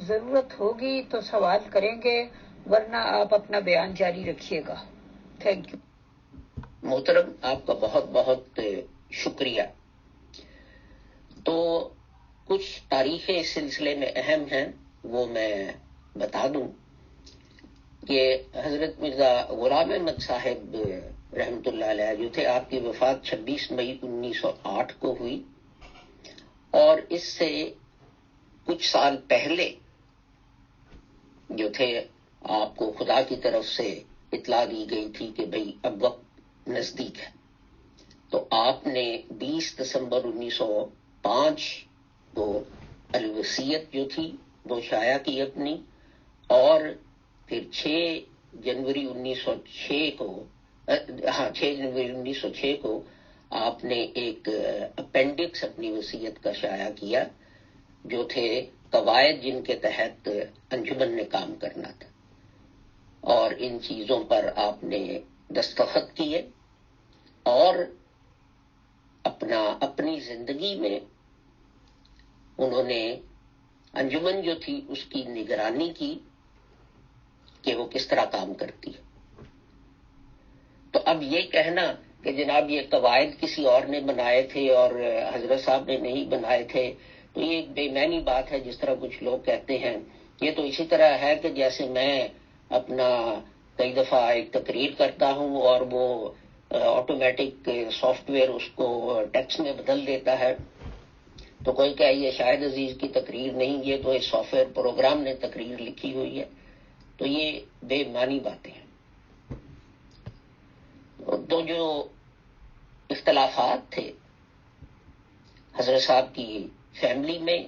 ضرورت ہوگی تو سوال کریں گے، ورنہ آپ اپنا بیان جاری رکھیے گا. Thank you. محترم، آپ کا بہت بہت شکریہ. تو کچھ تاریخیں اس سلسلے میں اہم ہیں، وہ میں بتا دوں کہ حضرت مرزا غلام احمد صاحب رحمۃ اللہ علیہ جو تھے، آپ کی وفات 26 مئی 1908 کو ہوئی، اور اس سے کچھ سال پہلے جو تھے آپ کو خدا کی طرف سے اطلاع دی گئی تھی کہ بھئی اب وقت نزدیک ہے. تو آپ نے 20 دسمبر 1905 کو الوصیت جو تھی وہ شائع کی اپنی، اور پھر 6 جنوری 1906 کو آپ نے ایک اپینڈکس اپنی وصیت کا شائع کیا، جو تھے قواعد جن کے تحت انجمن نے کام کرنا تھا، اور ان چیزوں پر آپ نے دستخط کیے، اور اپنی زندگی میں انہوں نے انجمن جو تھی اس کی نگرانی کی کہ وہ کس طرح کام کرتی ہے. تو اب یہ کہنا کہ جناب یہ قواعد کسی اور نے بنائے تھے اور حضرت صاحب نے نہیں بنائے تھے، تو یہ ایک بے معنی بات ہے جس طرح کچھ لوگ کہتے ہیں. یہ تو اسی طرح ہے کہ جیسے میں اپنا کئی دفعہ ایک تقریر کرتا ہوں اور وہ آٹومیٹک سافٹ ویئر اس کو ٹیکسٹ میں بدل دیتا ہے، تو کوئی کہ یہ شاہد عزیز کی تقریر نہیں، یہ تو اس سافٹ ویئر پروگرام نے تقریر لکھی ہوئی ہے. تو یہ بے معنی باتیں ہیں. تو جو اختلافات تھے حضرت صاحب کی فیملی میں،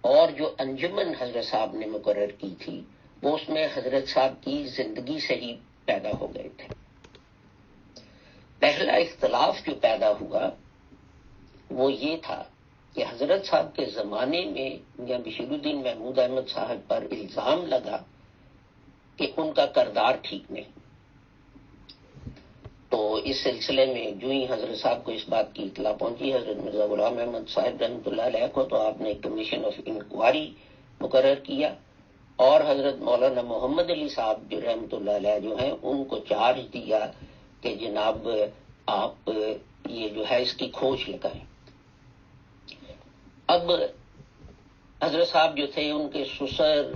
اور جو انجمن حضرت صاحب نے مقرر کی تھی، وہ اس میں حضرت صاحب کی زندگی سے ہی پیدا ہو گئے تھے. پہلا اختلاف جو پیدا ہوا وہ یہ تھا کہ حضرت صاحب کے زمانے میں میاں بشیر الدین محمود احمد صاحب پر الزام لگا کہ ان کا کردار ٹھیک نہیں. تو اس سلسلے میں جو ہی حضرت صاحب کو اس بات کی اطلاع پہنچی حضرت مرزا غلام احمد صاحب رحمۃ اللہ علیہ کو، تو آپ نے ایک کمیشن آف انکوائری مقرر کیا، اور حضرت مولانا محمد علی صاحب جو رحمۃ اللہ علیہ جو ہیں ان کو چارج دیا کہ جناب آپ یہ جو ہے اس کی کھوج لگائیں. اب حضرت صاحب جو تھے ان کے سسر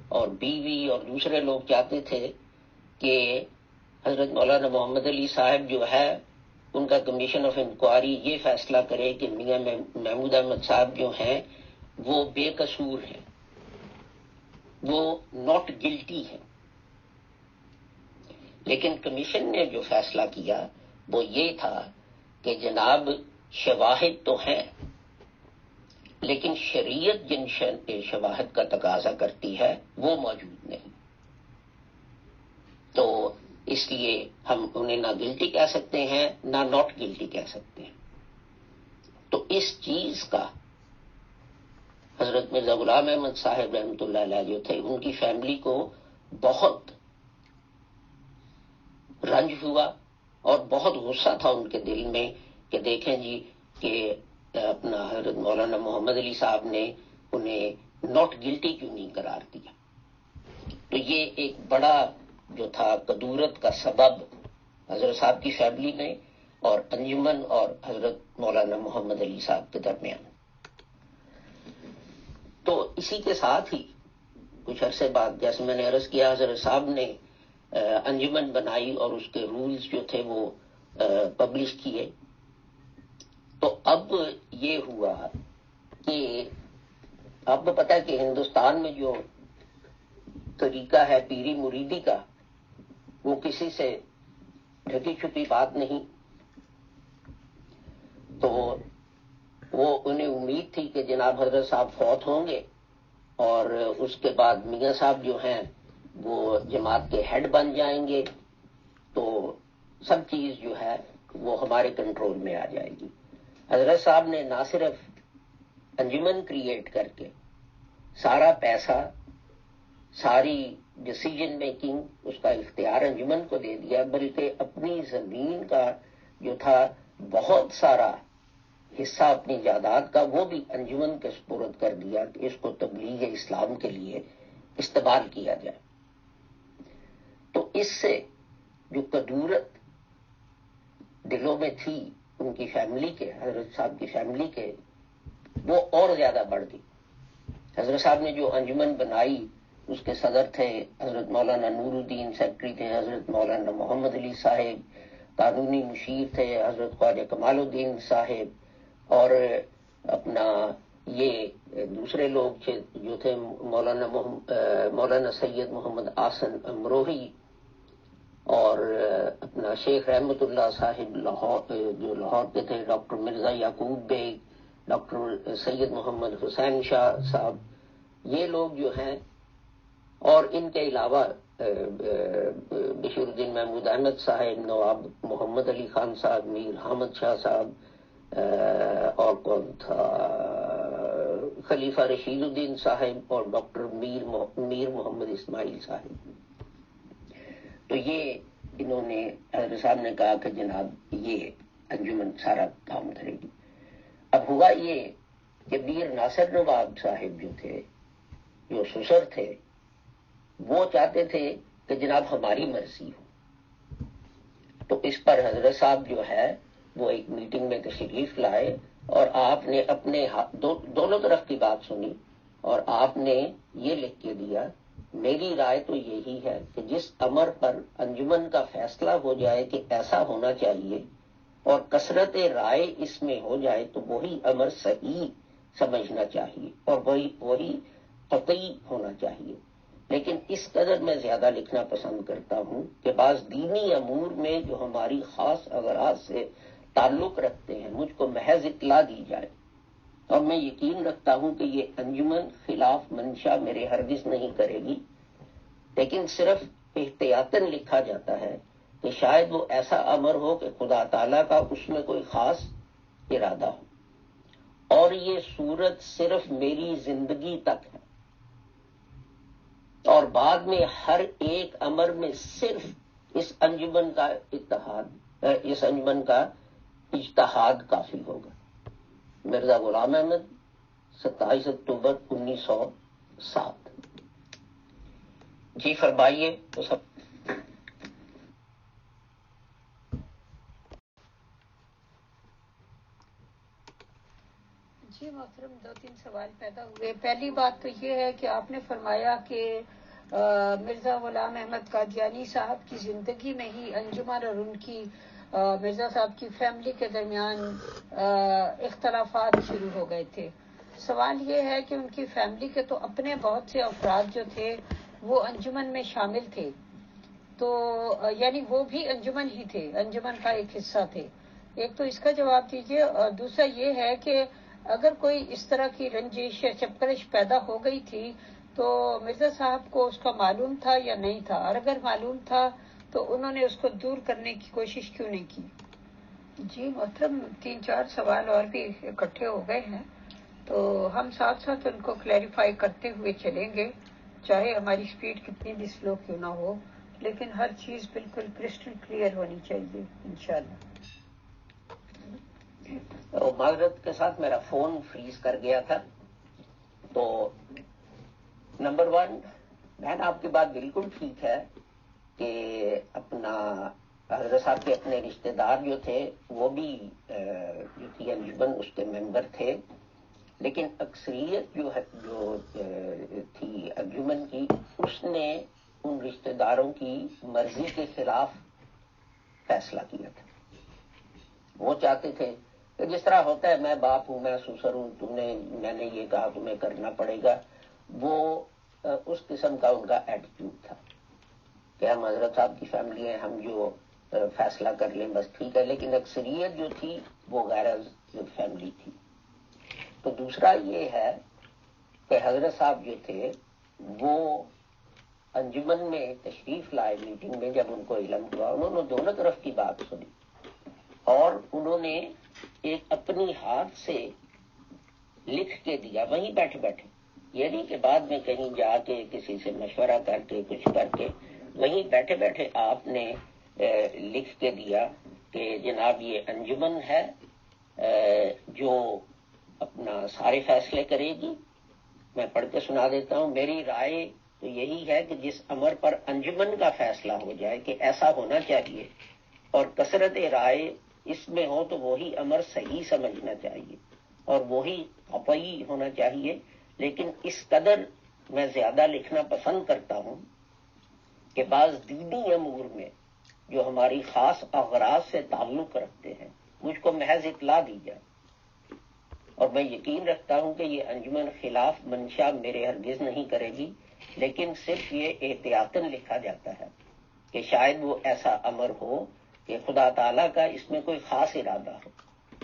اور بیوی اور دوسرے لوگ چاہتے تھے کہ حضرت مولانا محمد علی صاحب جو ہے ان کا کمیشن آف انکوائری یہ فیصلہ کرے کہ میاں محمود احمد صاحب جو ہیں وہ بے قصور ہیں، وہ ناٹ گلٹی ہیں. لیکن کمیشن نے جو فیصلہ کیا وہ یہ تھا کہ جناب شواہد تو ہیں، لیکن شریعت جن شواہد کا تقاضا کرتی ہے وہ موجود نہیں. تو اس لیے ہم انہیں نہ گلٹی کہہ سکتے ہیں نہ ناٹ گلٹی کہہ سکتے ہیں. تو اس چیز کا حضرت مرزا غلام احمد صاحب رحمۃ اللہ علیہ جو تھے ان کی فیملی کو بہت رنج ہوا اور بہت غصہ تھا ان کے دل میں کہ دیکھیں جی کہ اپنا حضرت مولانا محمد علی صاحب نے انہیں ناٹ گلٹی کیوں نہیں قرار دیا. تو یہ ایک بڑا جو تھا کدورت کا سبب حضرت صاحب کی فیملی میں اور انجمن اور حضرت مولانا محمد علی صاحب کے درمیان. تو اسی کے ساتھ ہی کچھ عرصے بعد جیسے میں نے عرض کیا حضرت صاحب نے انجمن بنائی اور اس کے رولز جو تھے وہ پبلش کیے. تو اب یہ ہوا کہ آپ کو پتا ہے کہ ہندوستان میں جو طریقہ ہے پیری مریدی کا وہ کسی سے ڈھکی چھپی بات نہیں. تو وہ انہیں امید تھی کہ جناب حضرت صاحب فوت ہوں گے اور اس کے بعد میاں صاحب جو ہیں وہ جماعت کے ہیڈ بن جائیں گے، تو سب چیز جو ہے وہ ہمارے کنٹرول میں آ جائے گی. حضرت صاحب نے نہ صرف انجمن کریٹ کر کے سارا پیسہ، ساری ڈسیجن میکنگ اس کا اختیار انجمن کو دے دیا، بلکہ اپنی زمین کا جو تھا بہت سارا حصہ اپنی جائیداد کا وہ بھی انجمن کے سپرد کر دیا کہ اس کو تبلیغ اسلام کے لیے استعمال کیا جائے. تو اس سے جو کدورت دلوں میں تھی ان کی فیملی کے، حضرت صاحب کی فیملی کے، وہ اور زیادہ بڑھ گئی. حضرت صاحب نے جو انجمن بنائی اس کے صدر تھے حضرت مولانا نور الدین، سیکرٹری تھے حضرت مولانا محمد علی صاحب، قانونی مشیر تھے حضرت خواجہ کمال الدین صاحب، اور اپنا یہ دوسرے لوگ جو تھے مولانا سید محمد آسن امروہی، اور اپنا شیخ رحمت اللہ صاحب جو لاہور کے تھے، ڈاکٹر مرزا یعقوب بیگ، ڈاکٹر سید محمد حسین شاہ صاحب، یہ لوگ جو ہیں، اور ان کے علاوہ بشیر الدین محمود احمد صاحب، نواب محمد علی خان صاحب، میر حامد شاہ صاحب، اور کون تھا، خلیفہ رشید الدین صاحب، اور ڈاکٹر میر محمد اسماعیل صاحب. تو یہ انہوں نے، حضرت صاحب نے کہا کہ جناب یہ انجمن سارا کام کرے گی. اب ہوا یہ کہ میر ناصر نواب صاحب جو تھے، جو سسر تھے، وہ چاہتے تھے کہ جناب ہماری مرضی ہو. تو اس پر حضرت صاحب جو ہے وہ ایک میٹنگ میں تشریف لائے، اور آپ نے اپنے دونوں طرف کی بات سنی، اور آپ نے یہ لکھ کے دیا، میری رائے تو یہی ہے کہ جس امر پر انجمن کا فیصلہ ہو جائے کہ ایسا ہونا چاہیے اور کثرت رائے اس میں ہو جائے تو وہی امر صحیح سمجھنا چاہیے اور وہی قطعی ہونا چاہیے. لیکن اس قدر میں زیادہ لکھنا پسند کرتا ہوں کہ بعض دینی امور میں جو ہماری خاص اغراض سے تعلق رکھتے ہیں مجھ کو محض اطلاع دی جائے، اور میں یقین رکھتا ہوں کہ یہ انجمن خلاف منشا میرے ہرگز نہیں کرے گی، لیکن صرف احتیاطاً لکھا جاتا ہے کہ شاید وہ ایسا امر ہو کہ خدا تعالیٰ کا اس میں کوئی خاص ارادہ ہو، اور یہ صورت صرف میری زندگی تک ہے، اور بعد میں ہر ایک امر میں صرف اس انجمن کا اجتہاد کافی ہوگا. مرزا غلام احمد، 27 اکتوبر 1907. جی فرمائیے. تو سب جی محترم، 2-3 سوال پیدا ہوئے. پہلی بات تو یہ ہے کہ آپ نے فرمایا کہ مرزا غلام احمد قادیانی صاحب کی زندگی میں ہی انجمن اور ان کی مرزا صاحب کی فیملی کے درمیان اختلافات شروع ہو گئے تھے. سوال یہ ہے کہ ان کی فیملی کے تو اپنے بہت سے افراد جو تھے وہ انجمن میں شامل تھے، تو یعنی وہ بھی انجمن ہی تھے، انجمن کا ایک حصہ تھے. ایک تو اس کا جواب دیجیے، اور دوسرا یہ ہے کہ اگر کوئی اس طرح کی رنجش یا چپکرش پیدا ہو گئی تھی تو مرزا صاحب کو اس کا معلوم تھا یا نہیں تھا، اور اگر معلوم تھا تو انہوں نے اس کو دور کرنے کی کوشش کیوں نہیں کی؟ جی محترم، 3-4 سوال اور بھی اکٹھے ہو گئے ہیں، تو ہم ساتھ ساتھ ان کو کلیریفائی کرتے ہوئے چلیں گے، چاہے ہماری سپیڈ کتنی بھی سلو کیوں نہ ہو، لیکن ہر چیز بالکل کرسٹل کلیئر ہونی چاہیے انشاءاللہ. معذرت کے ساتھ میرا فون فریز کر گیا تھا. تو نمبر 1، بہن آپ کی بات بالکل ٹھیک ہے کہ اپنا حضرت صاحب کے اپنے رشتہ دار جو تھے وہ بھی جو تھی انجمن اس کے ممبر تھے، لیکن اکثریت جو تھی انجمن کی، اس نے ان رشتہ داروں کی مرضی کے خلاف فیصلہ کیا تھا. وہ چاہتے تھے کہ جس طرح ہوتا ہے، میں باپ ہوں، میں سسر ہوں، میں نے یہ کہا تمہیں کرنا پڑے گا. وہ اس قسم کا ان کا ایٹیٹیوڈ تھا کہ ہم حضرت صاحب کی فیملی ہیں، ہم جو فیصلہ کر لیں بس ٹھیک ہے. لیکن اکثریت جو تھی وہ غیر فیملی تھی. تو دوسرا یہ ہے کہ حضرت صاحب جو تھے وہ انجمن میں تشریف لائے میٹنگ میں. جب ان کو علم ہوا انہوں نے دونوں طرف کی بات سنی، اور انہوں نے ایک اپنی ہاتھ سے لکھ کے دیا وہیں بیٹھے بیٹھے، یہ نہیں کہ بعد میں کہیں جا کے کسی سے مشورہ کر کے کچھ کر کے، وہیں بیٹھے بیٹھے آپ نے لکھ کے دیا کہ جناب یہ انجمن ہے، جو اپنا سارے فیصلے کرے گی. میں پڑھ کے سنا دیتا ہوں. میری رائے تو یہی ہے کہ جس امر پر انجمن کا فیصلہ ہو جائے کہ ایسا ہونا چاہیے اور کثرت رائے اس میں ہو تو وہی امر صحیح سمجھنا چاہیے اور وہی قطعی ہونا چاہیے. لیکن اس قدر میں زیادہ لکھنا پسند کرتا ہوں کہ بعض دینی امور میں جو ہماری خاص اغراض سے تعلق رکھتے ہیں مجھ کو محض اطلاع دی جائے. اور میں یقین رکھتا ہوں کہ یہ انجمن خلاف منشا میرے ہرگز نہیں کرے گی، لیکن صرف یہ احتیاطاً لکھا جاتا ہے کہ شاید وہ ایسا امر ہو کہ خدا تعالیٰ کا اس میں کوئی خاص ارادہ ہو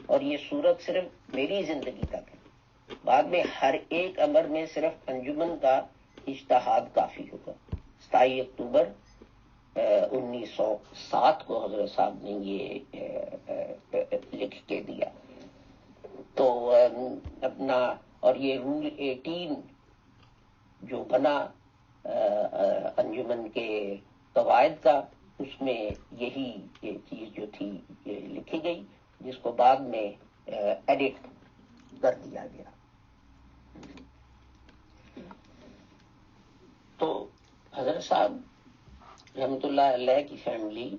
اور یہ صورت صرف میری زندگی تک ہے. بعد میں ہر ایک امر میں صرف انجمن کا اجتہاد کافی ہوگا. 27 اکتوبر 1907 کو حضرت صاحب نے یہ لکھ کے دیا. تو اپنا اور یہ رول 18 جو بنا انجمن کے قواعد کا، اس میں یہی چیز جو تھی یہ لکھی گئی، جس کو بعد میں ایڈٹ کر دیا گیا. تو حضرت صاحب رحمۃ اللہ علیہ کی فیملی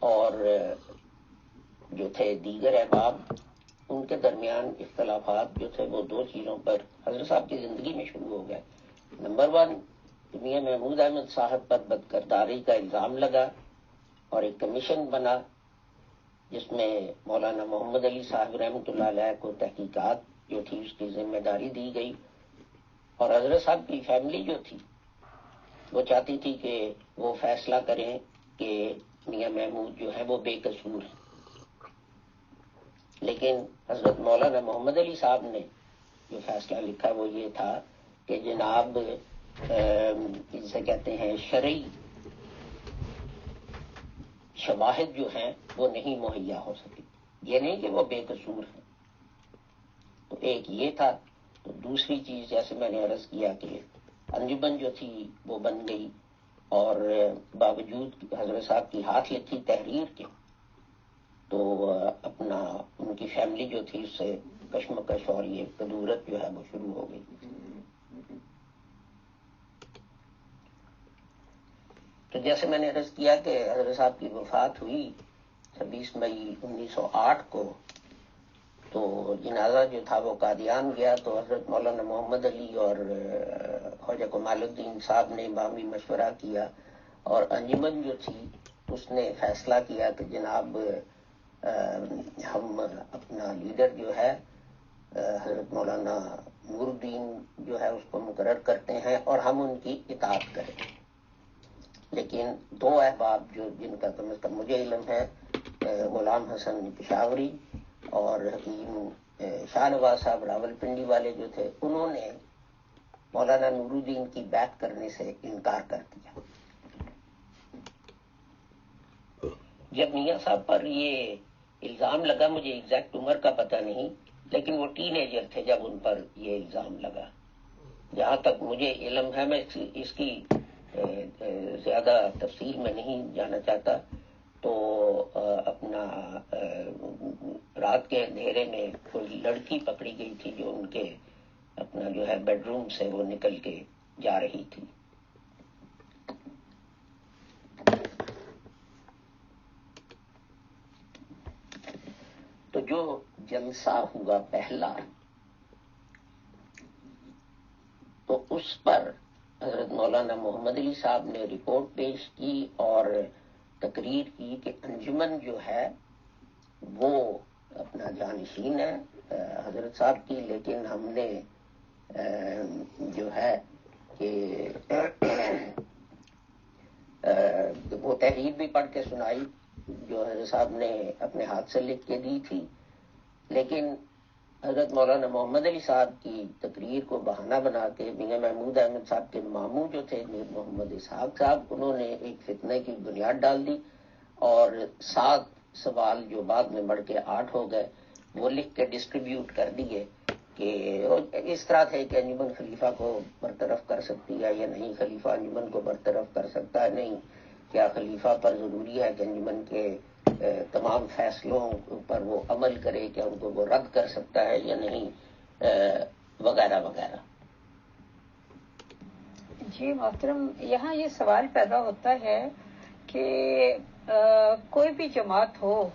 اور جو تھے دیگر احباب، ان کے درمیان اختلافات جو تھے وہ دو چیزوں پر حضرت صاحب کی زندگی میں شروع ہو گئے. نمبر 1، میاں محمود احمد صاحب پر بدکرداری کا الزام لگا اور ایک کمیشن بنا جس میں مولانا محمد علی صاحب رحمۃ اللہ علیہ کو تحقیقات جو تھی اس کی ذمہ داری دی گئی. اور حضرت صاحب کی فیملی جو تھی وہ چاہتی تھی کہ وہ فیصلہ کریں کہ میاں محمود جو ہے وہ بے قصور ہیں. لیکن حضرت مولانا محمد علی صاحب نے جو فیصلہ لکھا وہ یہ تھا کہ جناب جسے کہتے ہیں شرعی شواہد جو ہیں وہ نہیں مہیا ہو سکی. یہ نہیں کہ وہ بے قصور ہیں. تو ایک یہ تھا. تو دوسری چیز جیسے میں نے عرض کیا کہ انجمن جو تھی وہ بن گئی اور باوجود حضرت صاحب کی ہاتھ لکھی تحریر کے تو اپنا ان کی فیملی جو تھی اس سے کشمکش اور یہ کدورت جو ہے وہ شروع ہو گئی. تو جیسے میں نے عرض کیا کہ حضرت صاحب کی وفات ہوئی 26 مئی 1908 کو، تو جنازہ جو تھا وہ قادیان گیا. تو حضرت مولانا محمد علی اور خواجہ کمال الدین صاحب نے باہمی مشورہ کیا اور انجمن جو تھی اس نے فیصلہ کیا کہ جناب ہم اپنا لیڈر جو ہے حضرت مولانا نور الدین جو ہے اس کو مقرر کرتے ہیں اور ہم ان کی اطاعت کریں. لیکن دو احباب جو جن کا کم از کم مجھے علم ہے، غلام حسن پشاوری اور حکیم شاہ نواز صاحب راول پنڈی والے جو تھے، انہوں نے مولانا نور الدین کی بیعت کرنے سے انکار کر دیا. جب میاں صاحب پر یہ الزام لگا، مجھے ایگزیکٹ عمر کا پتہ نہیں، لیکن وہ ٹین ایجر تھے جب ان پر یہ الزام لگا. جہاں تک مجھے علم ہے، میں اس کی زیادہ تفصیل میں نہیں جانا چاہتا. تو اپنا رات کے اندھیرے میں کوئی لڑکی پکڑی گئی تھی جو ان کے اپنا جو ہے بیڈ روم سے وہ نکل کے جا رہی تھی. تو جو جلسہ ہوا پہلا تو اس پر حضرت مولانا محمد علی صاحب نے رپورٹ پیش کی اور تقریر کی کہ انجمن جو ہے وہ اپنا جانشین ہے حضرت صاحب کی، لیکن ہم نے جو ہے کہ وہ تحریر بھی پڑھ کے سنائی جو حضرت صاحب نے اپنے ہاتھ سے لکھ کے دی تھی. لیکن حضرت مولانا محمد علی صاحب کی تقریر کو بہانہ بنا کے میاں محمود احمد صاحب کے ماموں جو تھے میر محمد اسحاق صاحب، انہوں نے ایک فتنے کی بنیاد ڈال دی اور 7 سوال جو بعد میں بڑھ کے 8 ہو گئے وہ لکھ کے ڈسٹریبیوٹ کر دیے کہ اس طرح تھے کہ انجمن خلیفہ کو برطرف کر سکتی ہے یا نہیں، خلیفہ انجمن کو برطرف کر سکتا ہے نہیں، کیا خلیفہ پر ضروری ہے کہ انجمن کے تمام فیصلوں پر وہ عمل کرے، کہ ان کو وہ رد کر سکتا ہے یا نہیں، وغیرہ وغیرہ۔ جی محترم، یہاں یہ سوال پیدا ہوتا ہے کہ کوئی بھی جماعت ہو،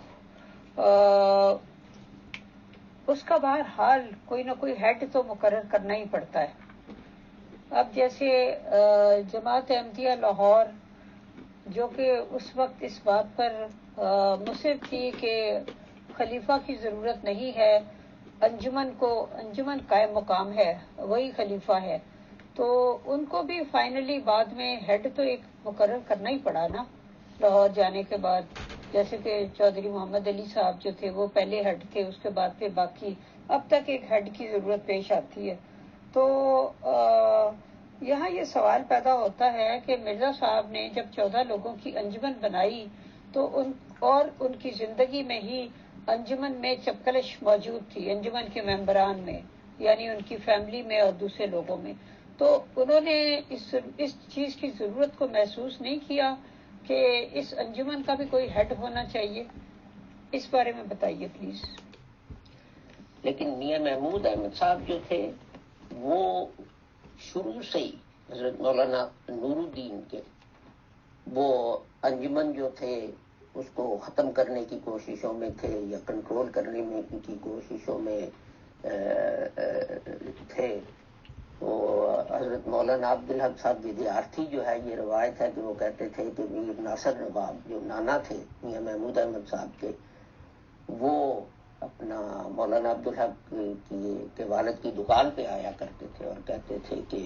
اس کا بہرحال کوئی نہ کوئی ہیڈ تو مقرر کرنا ہی پڑتا ہے۔ اب جیسے جماعت احمدیہ لاہور، جو کہ اس وقت اس بات پر مصر تھی کہ خلیفہ کی ضرورت نہیں ہے، انجمن قائم مقام ہے، وہی خلیفہ ہے، تو ان کو بھی فائنلی بعد میں ہیڈ تو ایک مقرر کرنا ہی پڑا نا لاہور جانے کے بعد۔ جیسے کہ چودھری محمد علی صاحب جو تھے وہ پہلے ہیڈ تھے، اس کے بعد پھر باقی، اب تک ایک ہیڈ کی ضرورت پیش آتی ہے۔ تو یہاں یہ سوال پیدا ہوتا ہے کہ مرزا صاحب نے جب 14 لوگوں کی انجمن بنائی تو ان کی زندگی میں ہی انجمن میں چپکلش موجود تھی، انجمن کے ممبران میں، یعنی ان کی فیملی میں اور دوسرے لوگوں میں، تو انہوں نے اس چیز کی ضرورت کو محسوس نہیں کیا کہ اس انجمن کا بھی کوئی ہیڈ ہونا چاہیے؟ اس بارے میں بتائیے پلیز۔ لیکن میاں محمود احمد صاحب جو تھے وہ شروع سے ہی حضرت مولانا نور الدین کے وہ انجمن جو تھے اس کو ختم کرنے کی کوششوں میں تھے، یا کنٹرول کرنے میں کی کوششوں میں تھے۔ وہ حضرت مولانا عبدالحق صاحب ودیارتھی جو ہے، یہ روایت ہے کہ وہ کہتے تھے کہ میر ناصر نواب جو نانا تھے میاں محمود احمد صاحب کے، وہ اپنا مولانا عبدالحق کے والد کی دکان پہ آیا کرتے تھے اور کہتے تھے کہ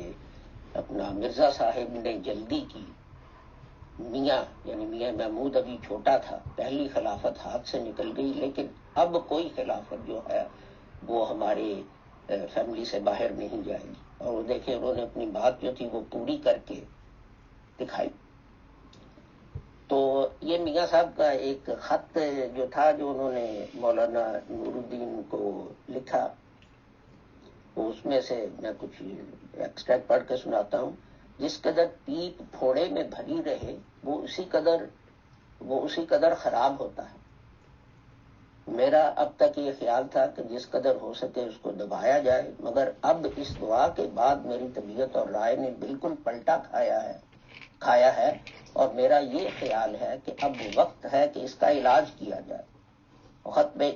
اپنا مرزا صاحب نے جلدی کی، میاں یعنی میاں محمود ابھی چھوٹا تھا، پہلی خلافت ہاتھ سے نکل گئی، لیکن اب کوئی خلافت جو ہے وہ ہمارے فیملی سے باہر نہیں جائے گی۔ اور وہ دیکھیں انہوں نے اپنی بات جو تھی وہ پوری کر کے دکھائی۔ تو یہ میاں صاحب کا ایک خط جو تھا جو انہوں نے مولانا نور الدین کو لکھا، اس میں سے میں کچھ ایکسٹریکٹ پڑھ کے سناتا ہوں۔ جس قدر پیپ پھوڑے میں بھری رہے وہ اسی قدر خراب ہوتا ہے۔ میرا اب تک یہ خیال تھا کہ جس قدر ہو سکے اس کو دبایا جائے، مگر اب اس دعا کے بعد میری طبیعت اور رائے نے بالکل پلٹا کھایا ہے، اور میرا یہ خیال ہے کہ اب وقت ہے کہ اس کا علاج کیا جائے۔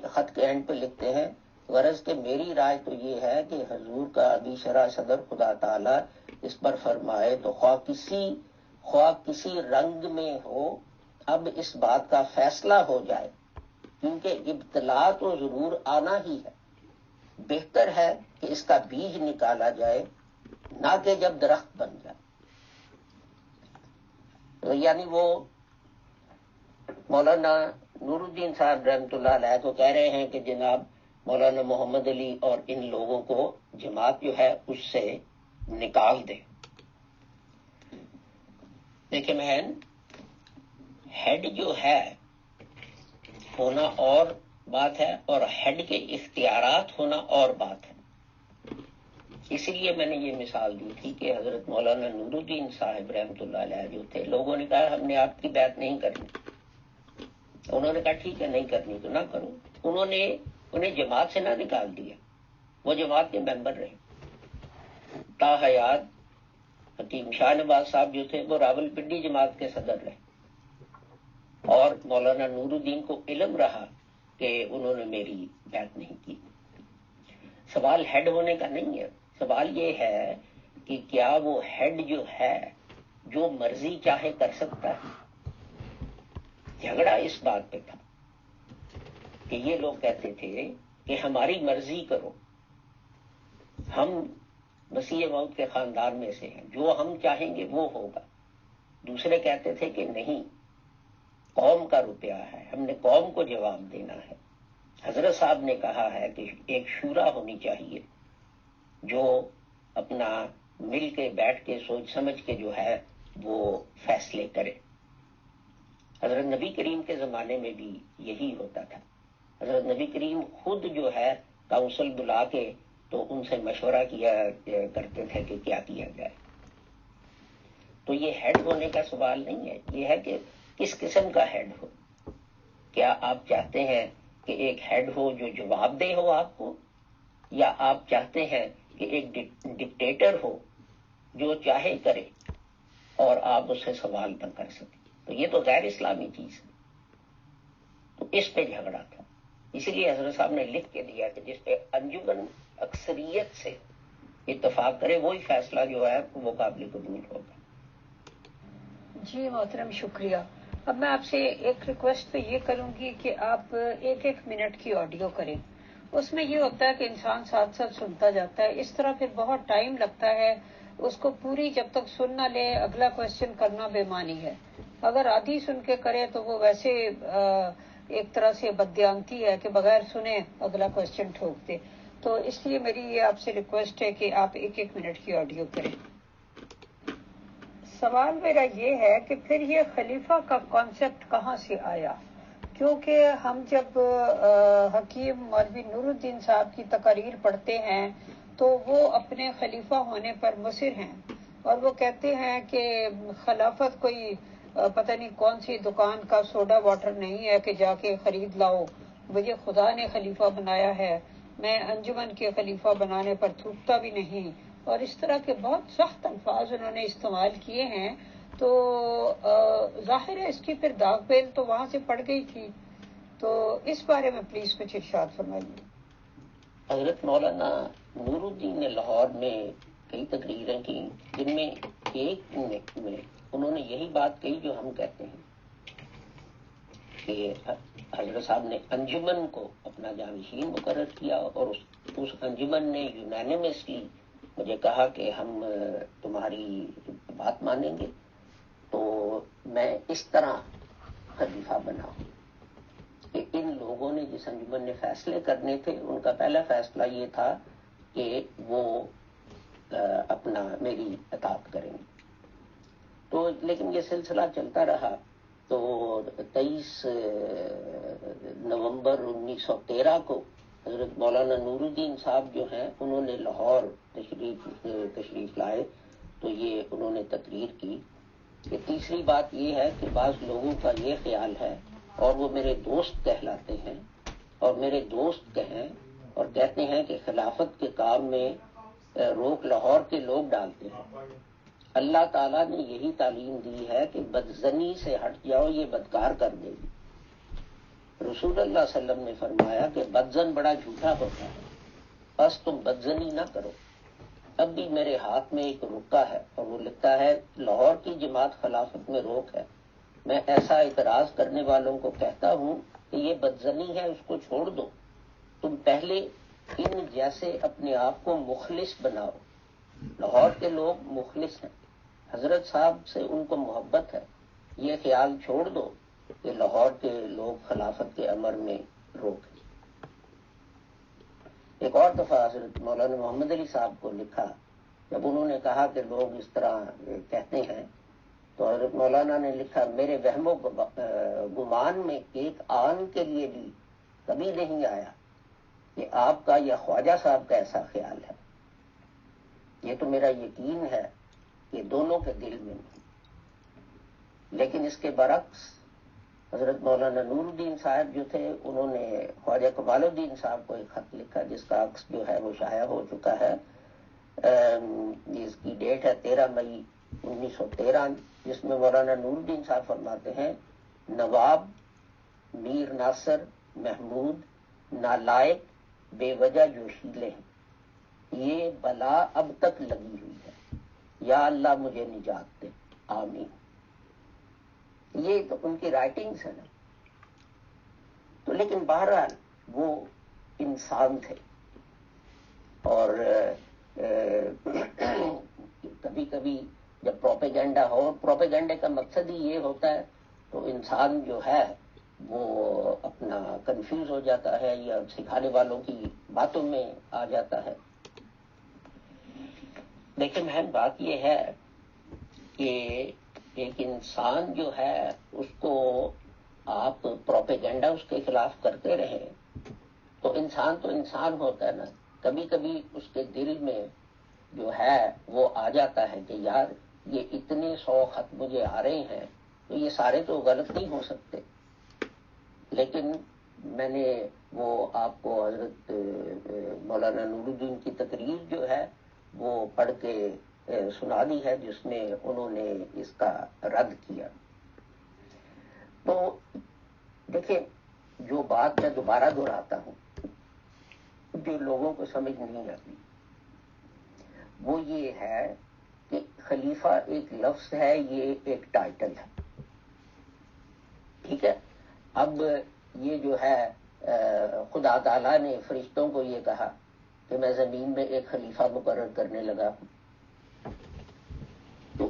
خط کے اینڈ پہ لکھتے ہیں، غرض کہ میری رائے تو یہ ہے کہ حضور کا ابھی شرع صدر خدا تعالیٰ اس پر فرمائے تو خواہ کسی رنگ میں ہو، اب اس بات کا فیصلہ ہو جائے، کیونکہ ابتلا تو ضرور آنا ہی ہے، بہتر ہے کہ اس کا بیج نکالا جائے نہ کہ جب درخت بن جائے۔ تو یعنی وہ مولانا نور الدین صاحب رحمۃ اللہ علیہ کو کہہ رہے ہیں کہ جناب مولانا محمد علی اور ان لوگوں کو جماعت جو ہے اس سے نکال دے۔ دیکھیں مہن، ہیڈ جو ہے ہونا اور بات ہے، اور ہیڈ کے اختیارات ہونا اور بات ہے۔ اسی لیے میں نے یہ مثال دی تھی کہ حضرت مولانا نور الدین صاحب رحمۃ اللہ علیہ جو تھے، لوگوں نے کہا ہم نے آپ کی بیعت نہیں کرنی، انہوں نے کہا ٹھیک ہے نہیں کرنی تو نہ کرو، انہیں جماعت سے نہ نکال دیا، وہ جماعت کے ممبر رہے۔ تا حیات حکیم شاہ نواز صاحب جو تھے وہ راول پنڈی جماعت کے صدر رہے، اور مولانا نور الدین کو علم رہا کہ انہوں نے میری بیعت نہیں کی۔ سوال ہیڈ ہونے کا نہیں ہے، سوال یہ ہے کہ کیا وہ ہیڈ جو ہے جو مرضی چاہے کر سکتا ہے۔ جھگڑا اس بات پہ تھا کہ یہ لوگ کہتے تھے کہ ہماری مرضی کرو، ہم مسیح موعود کے خاندان میں سے ہیں، جو ہم چاہیں گے وہ ہوگا۔ دوسرے کہتے تھے کہ نہیں، قوم کا روپیہ ہے، ہم نے قوم کو جواب دینا ہے۔ حضرت صاحب نے کہا ہے کہ ایک شورا ہونی چاہیے جو اپنا مل کے بیٹھ کے سوچ سمجھ کے جو ہے وہ فیصلے کرے۔ حضرت نبی کریم کے زمانے میں بھی یہی ہوتا تھا، حضرت نبی کریم خود جو ہے کاؤنسل بلا کے تو ان سے مشورہ کیا کرتے تھے کہ کیا کیا جائے۔ تو یہ ہیڈ ہونے کا سوال نہیں ہے، یہ ہے کہ کس قسم کا ہیڈ ہو۔ کیا آپ چاہتے ہیں کہ ایک ہیڈ ہو جو جواب دہ ہو آپ کو، یا آپ چاہتے ہیں کہ ایک ڈکٹیٹر ہو جو چاہے کرے اور آپ اس سے سوال نہ کر سکیں؟ تو یہ تو غیر اسلامی چیز ہے. تو اس پہ جھگڑا تھا. اسی لیے حضرت صاحب نے لکھ کے دیا کہ جس پہ انجمن اکثریت سے اتفاق کرے وہی فیصلہ جو ہے وہ قابل قبول ہوگا. جی محترم، شکریہ. اب میں آپ سے ایک ریکویسٹ تو یہ کروں گی کہ آپ 1-1 منٹ کی آڈیو کریں. اس میں یہ ہوتا ہے کہ انسان ساتھ ساتھ سنتا جاتا ہے، اس طرح پھر بہت ٹائم لگتا ہے اس کو پوری جب تک سن نہ لے اگلا کوشچن کرنا بے معنی ہے. اگر آدھی سن کے کرے تو وہ ویسے ایک طرح سے بددیانتی ہے کہ بغیر سنے اگلا کوشچن ٹھوک دے. تو اس لیے میری یہ آپ سے ریکویسٹ ہے کہ آپ 1-1 منٹ کی آڈیو کریں. سوال میرا یہ ہے کہ پھر یہ خلیفہ کا کانسیپٹ کہاں سے آیا؟ کیونکہ ہم جب حکیم مولوی نور الدین صاحب کی تقاریر پڑھتے ہیں تو وہ اپنے خلیفہ ہونے پر مصر ہیں، اور وہ کہتے ہیں کہ خلافت کوئی پتہ نہیں کون سی دکان کا سوڈا واٹر نہیں ہے کہ جا کے خرید لاؤ، مجھے خدا نے خلیفہ بنایا ہے، میں انجمن کے خلیفہ بنانے پر تھوکتا بھی نہیں، اور اس طرح کے بہت سخت الفاظ انہوں نے استعمال کیے ہیں. تو ظاہر ہے اس کی پھر داغ بیل تو وہاں سے پڑ گئی تھی. تو اس بارے میں پلیز کچھ ارشاد فرمائیے. حضرت مولانا نور الدین نے لاہور میں کئی تقریریں کی، جن میں ایک میں انہوں نے یہی بات کہی جو ہم کہتے ہیں کہ حضرت صاحب نے انجمن کو اپنا جانشین مقرر کیا، اور اس انجمن نے یونانیمسلی مجھے کہا کہ ہم تمہاری بات مانیں گے. تو میں اس طرح خلیفہ بنا کہ ان لوگوں نے جس انجمن نے فیصلے کرنے تھے ان کا پہلا فیصلہ یہ تھا کہ وہ اپنا میری اطاعت کریں گے. تو لیکن یہ سلسلہ چلتا رہا. تو 23 نومبر 1913 کو حضرت مولانا نور الدین صاحب جو ہیں انہوں نے لاہور تشریف لائے. تو یہ انہوں نے تقریر کی کہ تیسری بات یہ ہے کہ بعض لوگوں کا یہ خیال ہے، اور وہ میرے دوست کہلاتے ہیں اور میرے دوست کہیں اور کہتے ہیں کہ خلافت کے کام میں روک لاہور کے لوگ ڈالتے ہیں. اللہ تعالیٰ نے یہی تعلیم دی ہے کہ بدزنی سے ہٹ جاؤ، یہ بدکار کر دے گی. رسول اللہ صلی اللہ علیہ وسلم نے فرمایا کہ بدزن بڑا جھوٹا ہوتا ہے، بس تم بدزنی نہ کرو. اب بھی میرے ہاتھ میں ایک رکا ہے اور وہ لکھتا ہے لاہور کی جماعت خلافت میں روک ہے. میں ایسا اعتراض کرنے والوں کو کہتا ہوں کہ یہ بدزنی ہے، اس کو چھوڑ دو. تم پہلے ان جیسے اپنے آپ کو مخلص بناؤ. لاہور کے لوگ مخلص ہیں، حضرت صاحب سے ان کو محبت ہے. یہ خیال چھوڑ دو کہ لاہور کے لوگ خلافت کے امر میں روک ہیں. ایک اور دفعہ حضرت مولانا محمد علی صاحب کو لکھا، جب انہوں نے کہا کہ لوگ اس طرح کہتے ہیں، تو حضرت مولانا نے لکھا میرے وہم و گمان میں ایک آن کے لیے بھی کبھی نہیں آیا کہ آپ کا یا خواجہ صاحب کا ایسا خیال ہے. یہ تو میرا یقین ہے کہ دونوں کے دل میں نہیں. لیکن اس کے برعکس حضرت مولانا نور الدین صاحب جو تھے انہوں نے خواجہ کمال الدین صاحب کو ایک خط لکھا جس کا عکس جو ہے وہ شائع ہو چکا ہے. اس کی ڈیٹ ہے 13 مئی 1913، جس میں مولانا نور الدین صاحب فرماتے ہیں نواب میر ناصر محمود نالائق بے وجہ جوشیلے ہیں، یہ بلا اب تک لگی ہوئی ہے، یا اللہ مجھے نجات دے، آمین. یہ تو ان کی رائٹنگز ہیں نا. تو لیکن بہرحال وہ انسان تھے، اور کبھی کبھی جب پروپیگنڈا ہو، پروپیگنڈے کا مقصد ہی یہ ہوتا ہے، تو انسان جو ہے وہ اپنا کنفیوز ہو جاتا ہے یا سکھانے والوں کی باتوں میں آ جاتا ہے. لیکن اہم بات یہ ہے کہ ایک انسان جو ہے اس کو آپ پروپیگنڈا اس کے خلاف کرتے رہیں تو انسان ہوتا ہے نا. کبھی کبھی اس کے دل میں جو ہے وہ آ جاتا ہے کہ یار یہ اتنے 100 خط مجھے آ رہے ہیں تو یہ سارے تو غلط نہیں ہو سکتے. لیکن میں نے وہ آپ کو حضرت مولانا نور الدین کی تقریر جو ہے وہ پڑھ کے سنا دی ہے، جس میں انہوں نے اس کا رد کیا۔ تو دیکھیں، جو بات میں دوبارہ دہراتا ہوں، جو لوگوں کو سمجھ نہیں آتی، وہ یہ ہے کہ خلیفہ ایک لفظ ہے، یہ ایک ٹائٹل ہے، ٹھیک ہے۔ اب یہ جو ہے خدا تعالیٰ نے فرشتوں کو یہ کہا کہ میں زمین میں ایک خلیفہ مقرر کرنے لگا ہوں، تو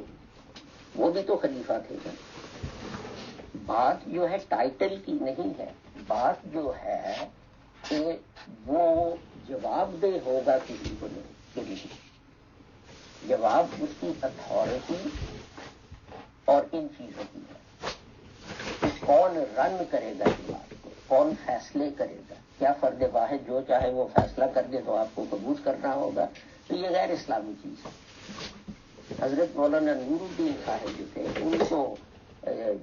وہ بھی تو خلیفہ تھے نا۔ بات جو ہے ٹائٹل کی نہیں ہے، بات جو ہے کہ وہ جواب دہ ہوگا کسی کو نہیں، جواب اس کی اتھارٹی اور ان چیزوں کی ہے کہ کون رن کرے گا جواب کو، کون فیصلے کرے گا، کیا فرد واحد جو چاہے وہ فیصلہ کر دے تو آپ کو قبول کرنا ہوگا، تو یہ غیر اسلامی چیز ہے۔ حضرت مولانا نور الدین صاحب جو تھے، ان کو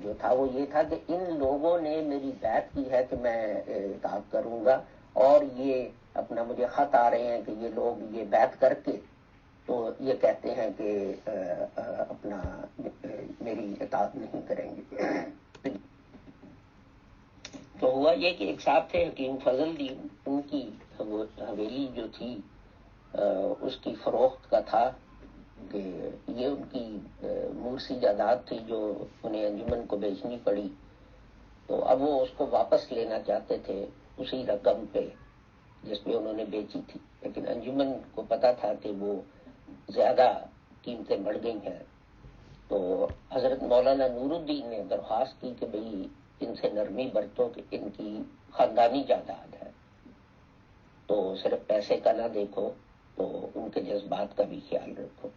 جو تھا وہ یہ تھا کہ ان لوگوں نے میری بیعت کی ہے کہ میں اطاعت کروں گا، اور یہ اپنا مجھے خط آ رہے ہیں کہ یہ لوگ یہ بیعت کر کے تو یہ کہتے ہیں کہ اپنا میری اطاعت نہیں کریں گے۔ تو ہوا یہ کہ ایک صاحب تھے حکیم فضل دین، ان کی حویلی جو تھی اس کی فروخت کا تھا کہ یہ ان کی مورثی جائیداد تھی جو انہیں انجمن کو بیچنی پڑی، تو اب وہ اس کو واپس لینا چاہتے تھے اسی رقم پہ جس پہ انہوں نے بیچی تھی، لیکن انجمن کو پتا تھا کہ وہ زیادہ قیمتیں بڑھ گئی ہیں، تو حضرت مولانا نور الدین نے درخواست کی کہ بھئی ان سے نرمی برتو کہ ان کی خاندانی جائیداد ہے، تو صرف پیسے کا نہ دیکھو، تو ان کے جذبات کا بھی خیال رکھو۔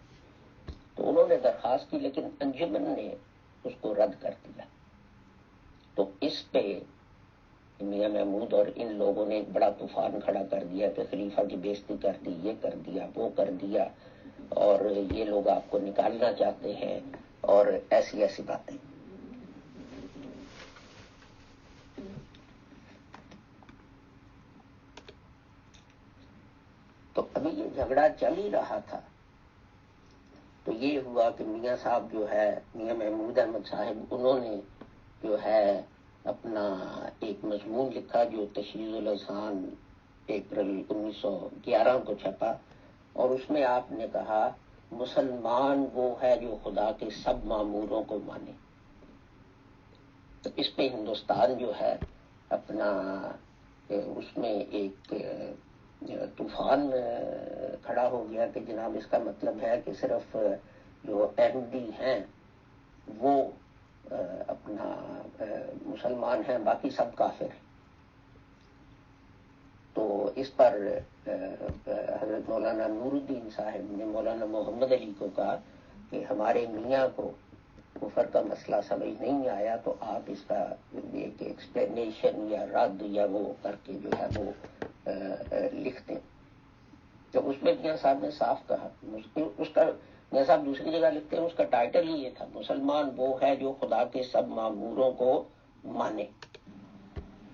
تو انہوں نے درخواست کی، لیکن انجمن نے اس کو رد کر دیا۔ تو اس پہ میاں محمود اور ان لوگوں نے ایک بڑا طوفان کھڑا کر دیا کہ خلیفہ کی بےزتی کر دی، یہ کر دیا، وہ کر دیا، اور یہ لوگ آپ کو نکالنا چاہتے ہیں، اور ایسی ایسی باتیں۔ تو ابھی یہ جھگڑا چل ہی رہا تھا، تو یہ ہوا کہ میاں صاحب جو ہے، میاں محمود احمد صاحب، انہوں نے جو ہے اپنا ایک مضمون لکھا جو تشریح الاذہان اپریل 1911 کو چھپا، اور اس میں آپ نے کہا مسلمان وہ ہے جو خدا کے سب معموروں کو مانے۔ تو اس پہ ہندوستان جو ہے اپنا اس میں ایک طوفان کھڑا ہو گیا کہ جناب اس کا مطلب ہے کہ صرف جو احمدی ہیں وہ اپنا مسلمان ہیں، باقی سب کافر ہیں۔ تو اس پر حضرت مولانا نور الدین صاحب نے مولانا محمد علی کو کہا کہ ہمارے میاں کو کفر کا مسئلہ سمجھ نہیں آیا، تو آپ اس کا ایک ایکسپلینیشن یا رد یا وہ کر کے جو ہے وہ لکھ دیں۔ تو اس میں میاں صاحب نے صاف کہا، اس کا میاں صاحب دوسری جگہ لکھتے ہیں، اس کا ٹائٹل ہی یہ تھا، مسلمان وہ ہے جو خدا کے سب معموروں کو مانے۔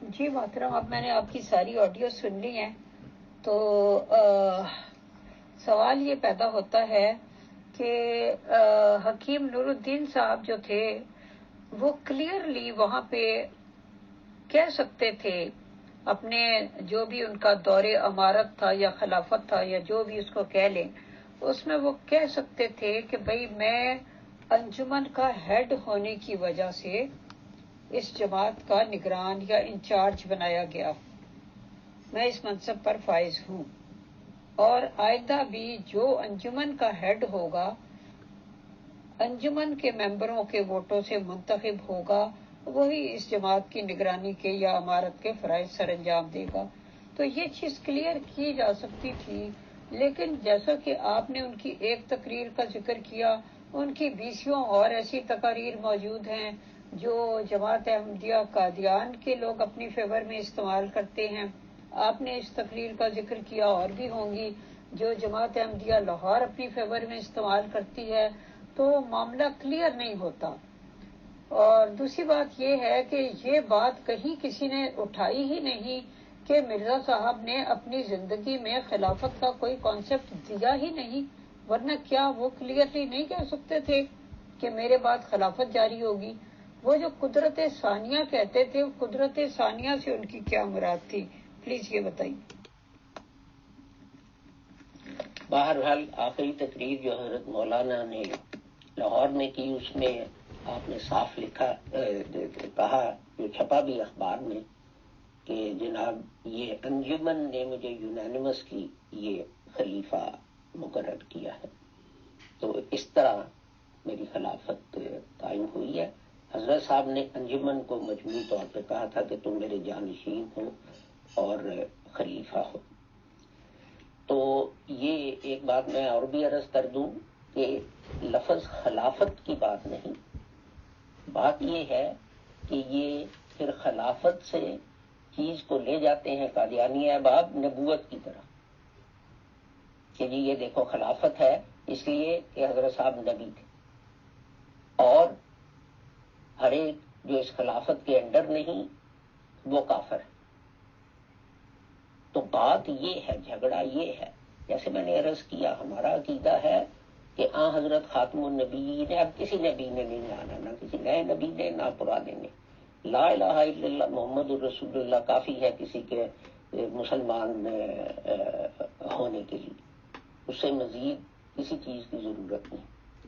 جی محترم، اب میں نے آپ کی ساری آڈیو سن لی ہیں، تو سوال یہ پیدا ہوتا ہے کہ حکیم نور الدین صاحب جو تھے وہ کلیئرلی وہاں پہ کہہ سکتے تھے، اپنے جو بھی ان کا دور امارت تھا یا خلافت تھا یا جو بھی اس کو کہہ لیں، اس میں وہ کہہ سکتے تھے کہ بھئی میں انجمن کا ہیڈ ہونے کی وجہ سے اس جماعت کا نگران یا انچارج بنایا گیا، میں اس منصب پر فائز ہوں، اور آئندہ بھی جو انجمن کا ہیڈ ہوگا انجمن کے ممبروں کے ووٹوں سے منتخب ہوگا، وہی اس جماعت کی نگرانی کے یا امارت کے فرائض سر انجام دے گا۔ تو یہ چیز کلیئر کی جا سکتی تھی، لیکن جیسا کہ آپ نے ان کی ایک تقریر کا ذکر کیا، ان کی 20 اور ایسی تقاریر موجود ہیں جو جماعت احمدیہ قادیان کے لوگ اپنی فیور میں استعمال کرتے ہیں۔ آپ نے اس تقریر کا ذکر کیا، اور بھی ہوں گی جو جماعت احمدیہ لاہور اپنی فیور میں استعمال کرتی ہے، تو معاملہ کلیئر نہیں ہوتا۔ اور دوسری بات یہ ہے کہ یہ بات کہیں کسی نے اٹھائی ہی نہیں کہ مرزا صاحب نے اپنی زندگی میں خلافت کا کوئی کانسیپٹ دیا ہی نہیں، ورنہ کیا وہ کلیئرلی نہیں کہہ سکتے تھے کہ میرے بعد خلافت جاری ہوگی؟ وہ جو قدرت ثانیہ کہتے تھے، قدرت ثانیہ سے ان کی کیا مراد تھی؟ پلیز یہ بتائیے۔ بہرحال آخری تقریر جو حضرت مولانا نے لاہور میں کی، اس میں آپ نے صاف لکھا کہا، جو چھپا بھی اخبار میں، کہ جناب یہ انجمن نے مجھے یونانیمس کی یہ خلیفہ مقرر کیا ہے، تو اس طرح میری خلافت قائم ہوئی ہے۔ حضرت صاحب نے انجمن کو مجموعی طور پہ کہا تھا کہ تم میرے جانشین ہو اور خلیفہ ہو۔ تو یہ ایک بات میں اور بھی عرض کر دوں کہ لفظ خلافت کی بات نہیں، بات یہ ہے کہ یہ پھر خلافت سے چیز کو لے جاتے ہیں قادیانی احباب نبوت کی طرح، کہ جی یہ دیکھو خلافت ہے اس لیے کہ حضرت صاحب نبی تھے، اور ہر ایک جو اس خلافت کے انڈر نہیں وہ کافر ہے۔ تو بات یہ ہے، جھگڑا یہ ہے، جیسے میں نے عرض کیا ہمارا عقیدہ ہے کہ حضرت خاتم النبیین نے، اب کسی نبی نے نہیں آنا، نہ کسی نئے نبی نے نہ پرانے نے، لا الہ الا اللہ محمد الرسول اللہ کافی ہے کسی کے مسلمان ہونے کے لیے، اس سے مزید کسی چیز کی ضرورت نہیں۔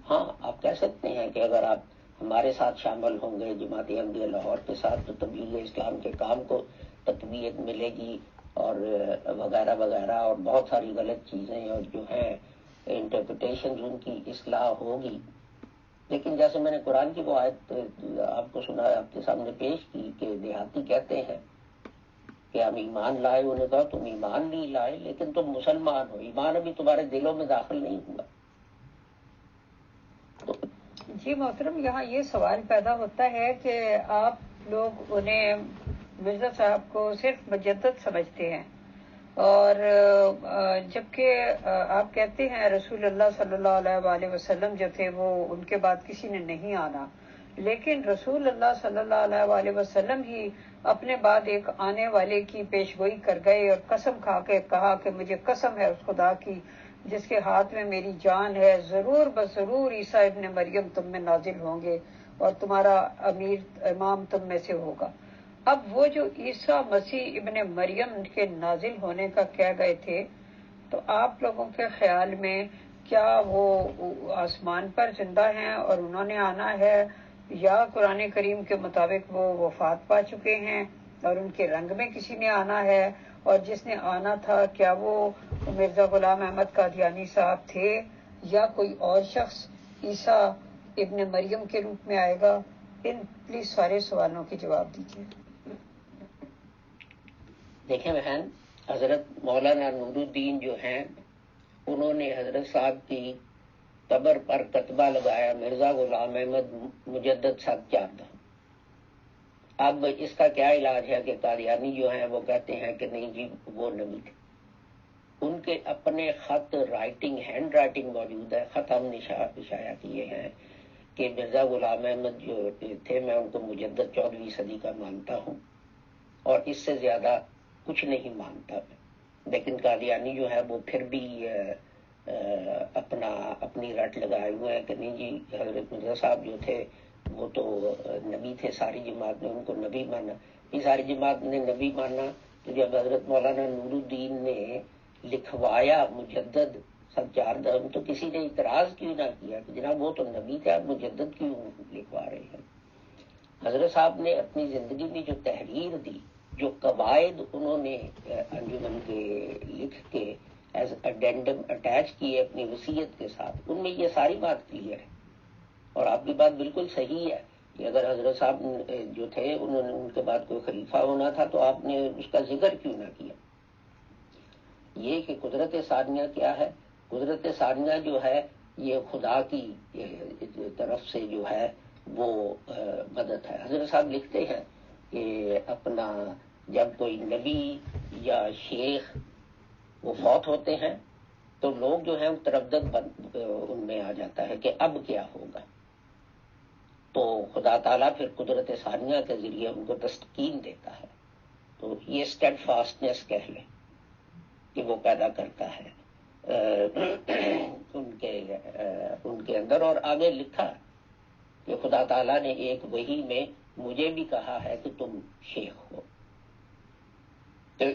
ہاں آپ کہہ سکتے ہیں کہ اگر آپ ہمارے ساتھ شامل ہوں گے جماعت احمدیہ لاہور کے ساتھ تو تبلیغ اسلام کے کام کو تقویت ملے گی اور وغیرہ وغیرہ، اور بہت ساری غلط چیزیں اور جو ہیں انٹرپریٹیشن ان کی اصلاح ہوگی۔ لیکن جیسے میں نے قرآن کی وہ آیت آپ کو سنا، آپ کے سامنے پیش کی کہ دیہاتی کہتے ہیں کہ ہم ایمان لائے، انہوں نے کہا تم ایمان نہیں لائے لیکن تم مسلمان ہو، ایمان ابھی تمہارے دلوں میں داخل نہیں ہوا۔ جی محترم، یہاں یہ سوال پیدا ہوتا ہے کہ آپ لوگ انہیں مرزا صاحب کو صرف مجدد سمجھتے ہیں، اور جبکہ آپ کہتے ہیں رسول اللہ صلی اللہ علیہ وآلہ وسلم جو تھے وہ ان کے بعد کسی نے نہیں آنا، لیکن رسول اللہ صلی اللہ علیہ وآلہ وسلم ہی اپنے بعد ایک آنے والے کی پیشگوئی کر گئے اور قسم کھا کے کہا کہ مجھے قسم ہے اس خدا کی جس کے ہاتھ میں میری جان ہے، ضرور بضرور عیسیٰ ابن مریم تم میں نازل ہوں گے اور تمہارا امیر امام تم میں سے ہوگا۔ اب وہ جو عیسیٰ مسیح ابن مریم کے نازل ہونے کا کہہ گئے تھے، تو آپ لوگوں کے خیال میں کیا وہ آسمان پر زندہ ہیں اور انہوں نے آنا ہے، یا قرآن کریم کے مطابق وہ وفات پا چکے ہیں اور ان کے رنگ میں کسی نے آنا ہے، اور جس نے آنا تھا کیا وہ مرزا غلام احمد قادیانی صاحب تھے یا کوئی اور شخص عیسیٰ ابن مریم کے روپ میں آئے گا؟ ان پلیز سارے سوالوں کے جواب دیجیے۔ دیکھیں بہن، حضرت مولانا نور الدین جو ہیں انہوں نے حضرت صاحب کی قبر پر کتبہ لگایا مرزا غلام احمد مجدد 7/4۔ اب اس کا کیا علاج ہے کہ قادیانی جو ہیں وہ کہتے ہیں کہ نہیں جی وہ نبی تھے، ان کے اپنے خط رائٹنگ ہینڈ رائٹنگ موجود ہے، خط ہم نے شائع کیے ہیں کہ مرزا غلام احمد جو تھے میں ان کو مجدد 14ویں صدی کا مانتا ہوں اور اس سے زیادہ کچھ نہیں مانتا میں۔ لیکن قادیانی جو ہے وہ پھر بھی اپنی رٹ لگائے ہوئے ہیں کہ نہیں جی حضرت مرزا صاحب جو تھے وہ تو نبی تھے، ساری جماعت نے ان کو نبی مانا۔ یہ ساری جماعت نے نبی مانا تو جب حضرت مولانا نور الدین نے لکھوایا مجدد 7/4 تو کسی نے اعتراض کیوں نہ کیا کہ جناب وہ تو نبی تھے، آپ مجدد کیوں لکھوا رہے ہیں؟ حضرت صاحب نے اپنی زندگی میں جو تحریر دی، جو قواعد انہوں نے انجمن کے لکھ کے ایز اڈینڈم اٹیچ کیے اپنی وصیت کے ساتھ، ان میں یہ ساری بات کلیئر ہے۔ اور آپ کی بات بالکل صحیح ہے کہ اگر حضرت صاحب جو تھے انہوں نے ان کے بعد کوئی خلیفہ ہونا تھا تو آپ نے اس کا ذکر کیوں نہ کیا؟ یہ کہ قدرت ثانیہ کیا ہے؟ قدرت ثانیہ جو ہے یہ خدا کی طرف سے جو ہے وہ مدد ہے۔ حضرت صاحب لکھتے ہیں کہ اپنا جب کوئی نبی یا شیخ وہ فوت ہوتے ہیں تو لوگ جو ہیں تردد ان میں آ جاتا ہے کہ اب کیا ہوگا۔ تو خدا تعالیٰ پھر قدرت ثانیہ کے ذریعے ان کو تسکین دیتا ہے. تو یہ اسٹیڈ فاسٹنس کہہ لیں کہ وہ پیدا کرتا ہے ان کے اندر. اور آگے لکھا کہ خدا تعالیٰ نے ایک وحی میں مجھے بھی کہا ہے کہ تم شیخ ہو. تو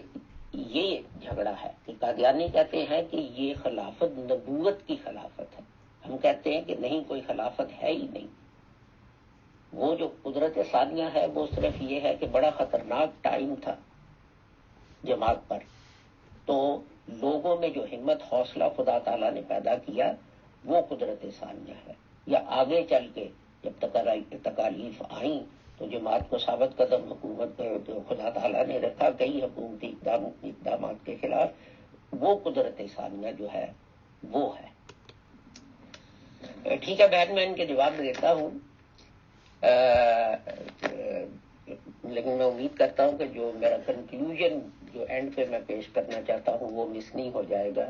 یہ جھگڑا ہے کہ قادیانی کہتے ہیں کہ یہ خلافت نبوت کی خلافت ہے. ہم کہتے ہیں کہ نہیں، کوئی خلافت ہے ہی نہیں. وہ جو قدرت ثانیہ ہے وہ صرف یہ ہے کہ بڑا خطرناک ٹائم تھا جماعت پر، تو لوگوں میں جو ہمت حوصلہ خدا تعالیٰ نے پیدا کیا وہ قدرت ثانیہ ہے. یا آگے چل کے جب تکالیف آئیں تو جماعت کو ثابت قدم حکومت خدا تعالیٰ نے رکھا کئی حکومتی اقدامات کے خلاف. وہ قدرت ثانیہ جو ہے وہ ہے. ٹھیک ہے بہن، میں ان کے جواب دیتا ہوں، لیکن میں امید کرتا ہوں کہ جو میرا کنکلوژن جو اینڈ پہ میں پیش کرنا چاہتا ہوں وہ مس نہیں ہو جائے گا.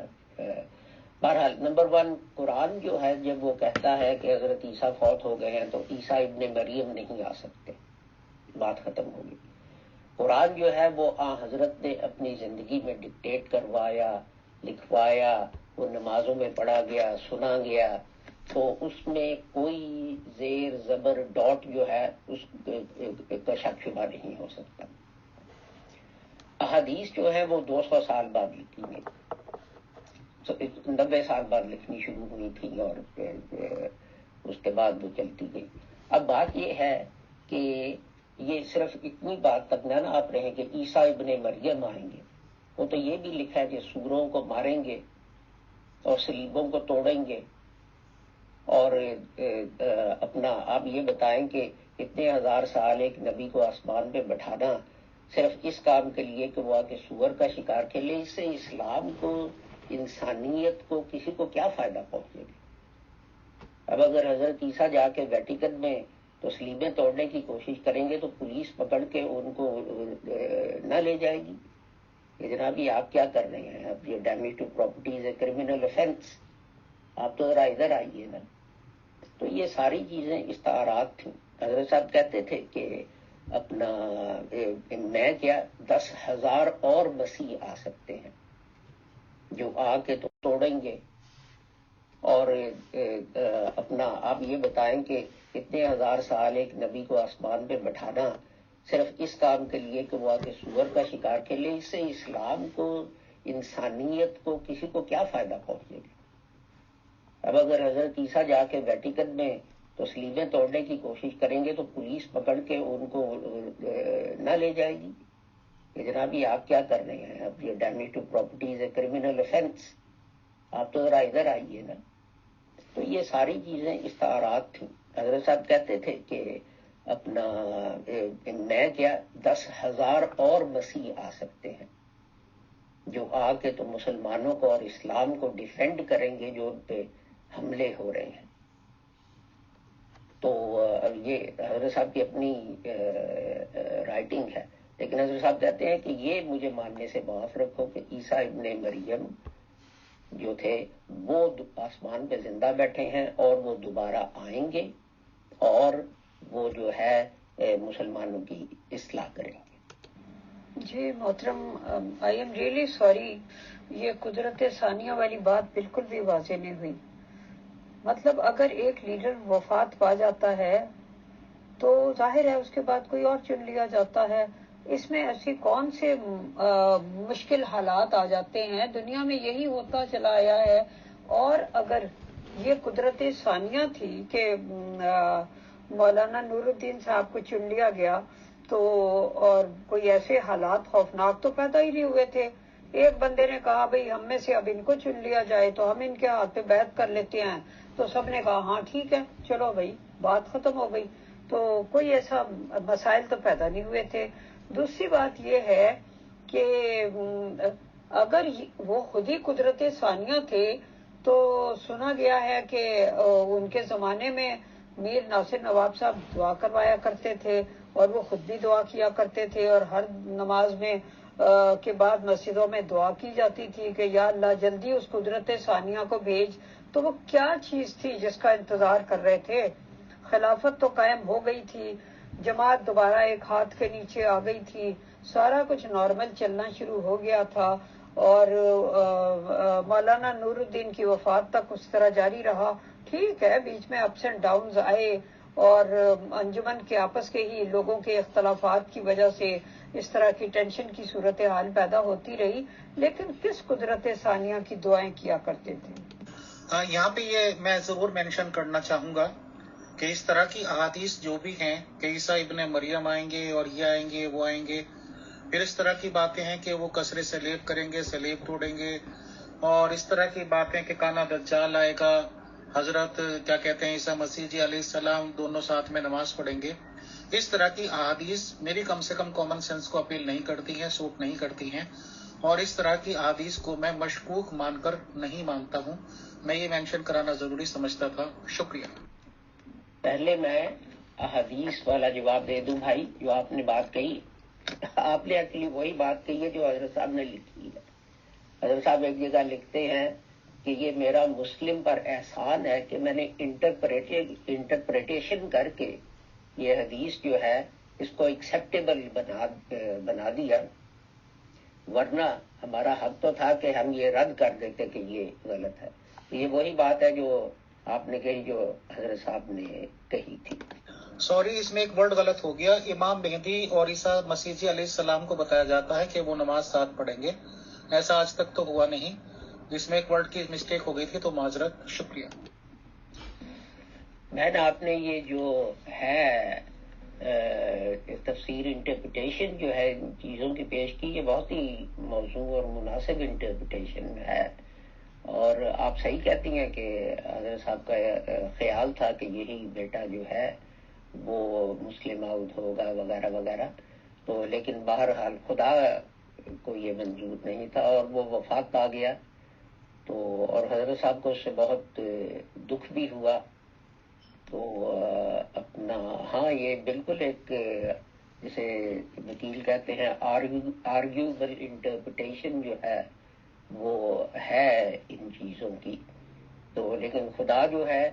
بہرحال نمبر 1، قرآن جو ہے جب وہ کہتا ہے کہ حضرت عیسیٰ فوت ہو گئے ہیں تو عیسیٰ ابن مریم نہیں آ سکتے، بات ختم ہوگی. قرآن جو ہے وہ حضرت نے اپنی زندگی میں ڈکٹیٹ کروایا، لکھوایا، وہ نمازوں میں پڑھا گیا، سنا گیا، تو اس میں کوئی زیر زبر ڈاٹ جو ہے اس کا شک شبہ نہیں ہو سکتا. احادیث جو ہے وہ 200 سال بعد لکھی گئی، 90 سال بعد لکھنی شروع ہوئی تھی اور اس کے بعد وہ چلتی گئی. اب بات یہ ہے کہ یہ صرف اتنی بات تک نہ آپ رہیں کہ عیسیٰ ابن مریم آئیں گے. وہ تو یہ بھی لکھا ہے کہ سوروں کو ماریں گے اور صلیبوں کو توڑیں گے، اور اپنا آپ یہ بتائیں کہ اتنے 1000 سال ایک نبی کو آسمان پہ بٹھانا صرف اس کام کے لیے کہ وہ آ کے سور کا شکار کے لیے، اس سے اسلام کو، انسانیت کو، کسی کو کیا فائدہ پہنچے گا؟ اب اگر حضرت عیسیٰ جا کے ویٹیکن میں تسلیمیں توڑنے کی کوشش کریں گے تو پولیس پکڑ کے ان کو نہ لے جائے گی کہ جناب یہ آپ کیا کر رہے ہیں، اب یہ damage to property is a criminal offence, آپ تو ذرا ادھر آئیے نا. تو یہ ساری چیزیں استعارات تھیں. حضرت صاحب کہتے تھے کہ اپنا میں کیا 10,000 اور مسیح آ سکتے ہیں جو آ کے تو توڑیں گے، اور اپنا آپ یہ بتائیں کہ اتنے 1000 سال ایک نبی کو آسمان پہ بٹھانا صرف اس کام کے لیے کہ وہ آ کے سور کا شکار کے لیے، اس سے اسلام کو، انسانیت کو، کسی کو کیا فائدہ پہنچے گا؟ اب اگر حضرت عیسیٰ جا کے ویٹیکن میں تسلیمیں توڑنے کی کوشش کریں گے تو پولیس پکڑ کے ان کو نہ لے جائے گی کہ جناب یہ آپ کیا کر رہے ہیں، اب یہ damage to property is a criminal offence, آپ تو ذرا ادھر آئیے نا. تو یہ ساری چیزیں استعارات تھیں. حضرت صاحب کہتے تھے کہ اپنا میں کیا 10,000 اور مسیح آ سکتے ہیں جو آ کے تو مسلمانوں کو اور اسلام کو ڈیفینڈ کریں گے جو ان پہ حملے ہو رہے ہیں. تو یہ حضرت صاحب کی اپنی رائٹنگ ہے، لیکن حضرت صاحب کہتے ہیں کہ یہ مجھے ماننے سے معاف رکھو کہ عیسیٰ ابن مریم جو تھے وہ آسمان پہ زندہ بیٹھے ہیں اور وہ دوبارہ آئیں گے اور وہ جو ہے مسلمانوں کی اصلاح کریں گے. جی محترم، آئی ایم ریئلی سوری، یہ قدرت ثانیہ والی بات بالکل بھی واضح نہیں ہوئی. مطلب اگر ایک لیڈر وفات پا جاتا ہے تو ظاہر ہے اس کے بعد کوئی اور چن لیا جاتا ہے. اس میں ایسی کون سے مشکل حالات آ جاتے ہیں، دنیا میں یہی ہوتا چلا آیا ہے. اور اگر یہ قدرت ثانیہ تھی کہ مولانا نور الدین صاحب کو چن لیا گیا تو اور کوئی ایسے حالات خوفناک تو پیدا ہی نہیں ہوئے تھے. ایک بندے نے کہا بھئی ہم میں سے اب ان کو چن لیا جائے تو ہم ان کے ہاتھ پہ بیعت کر لیتے ہیں، تو سب نے کہا ہاں ٹھیک ہے چلو بھئی، بات ختم ہو گئی. تو کوئی ایسا مسائل تو پیدا نہیں ہوئے تھے. دوسری بات یہ ہے کہ اگر وہ خود ہی قدرت ثانیہ تھے تو سنا گیا ہے کہ ان کے زمانے میں میر ناصر نواب صاحب دعا کروایا کرتے تھے اور وہ خود بھی دعا کیا کرتے تھے، اور ہر نماز میں کے بعد مسجدوں میں دعا کی جاتی تھی کہ یا اللہ جلدی اس قدرت ثانیہ کو بھیج. تو وہ کیا چیز تھی جس کا انتظار کر رہے تھے؟ خلافت تو قائم ہو گئی تھی، جماعت دوبارہ ایک ہاتھ کے نیچے آ گئی تھی، سارا کچھ نارمل چلنا شروع ہو گیا تھا، اور مولانا نور الدین کی وفات تک اس طرح جاری رہا۔ ٹھیک ہے، بیچ میں اپس اینڈ ڈاؤنز آئے، اور انجمن کے آپس کے ہی لوگوں کے اختلافات کی وجہ سے اس طرح کی ٹینشن کی صورتحال پیدا ہوتی رہی، لیکن کس قدرت ثانیہ کی دعائیں کیا کرتے تھے۔ یہاں پہ یہ میں ضرور مینشن کرنا چاہوں گا کہ اس طرح کی احادیث جو بھی ہیں کہ عیسیٰ ابن مریم آئیں گے اور یہ آئیں گے وہ آئیں گے، پھر اس طرح کی باتیں ہیں کہ وہ کسرے سلیب کریں گے، سلیب توڑیں گے، اور اس طرح کی باتیں کہ کانا دجال آئے گا، حضرت کیا کہتے ہیں عیسیٰ مسیح جی علیہ السلام دونوں ساتھ میں نماز پڑھیں گے، اس طرح کی احادیث میری کم سے کم کامن سینس کو اپیل نہیں کرتی ہیں، سوٹ نہیں کرتی ہیں، اور اس طرح کی احادیث کو میں مشکوک مان کر نہیں مانتا ہوں۔ میں یہ مینشن کرانا ضروری سمجھتا تھا۔ شکریہ۔ پہلے میں احادیث والا جواب دے دوں بھائی، جو آپ نے بات کہی، آپ نے ایکچولی وہی بات کہی ہے جو حضرت صاحب نے لکھی ہے۔ حضرت صاحب ایک جگہ لکھتے ہیں کہ یہ میرا مسلم پر احسان ہے کہ میں نے انٹرپریٹیشن کر کے یہ حدیث جو ہے اس کو ایکسیپٹیبل بنا دیا، ورنہ ہمارا حق تو تھا کہ ہم یہ رد کر دیتے کہ یہ غلط ہے۔ یہ وہی بات ہے جو آپ نے کہی، جو حضرت صاحب نے کہی تھی۔ سوری، اس میں ایک ورڈ غلط ہو گیا۔ امام مہدی اور عیسیٰ مسیح جی علیہ السلام کو بتایا جاتا ہے کہ وہ نماز ساتھ پڑھیں گے، ایسا آج تک تو ہوا نہیں۔ اس میں ایک ورڈ کی مسٹیک ہو گئی تھی، تو معذرت۔ شکریہ۔ بہن، آپ نے یہ جو ہے تفسیر انٹرپریٹیشن جو ہے ان چیزوں کی پیش کی، یہ بہت ہی موزوں اور مناسب انٹرپریٹیشن ہے، اور آپ صحیح کہتی ہیں کہ حضرت صاحب کا خیال تھا کہ یہی بیٹا جو ہے وہ مسلم عود ہوگا وغیرہ وغیرہ، تو لیکن بہرحال خدا کو یہ منظور نہیں تھا اور وہ وفات پا گیا، تو اور حضرت صاحب کو اس سے بہت دکھ بھی ہوا۔ تو اپنا ہاں، یہ بالکل ایک جسے وکیل کہتے ہیں آرگیوبل انٹرپریٹیشن جو ہے وہ ہے ان چیزوں کی، تو لیکن خدا جو ہے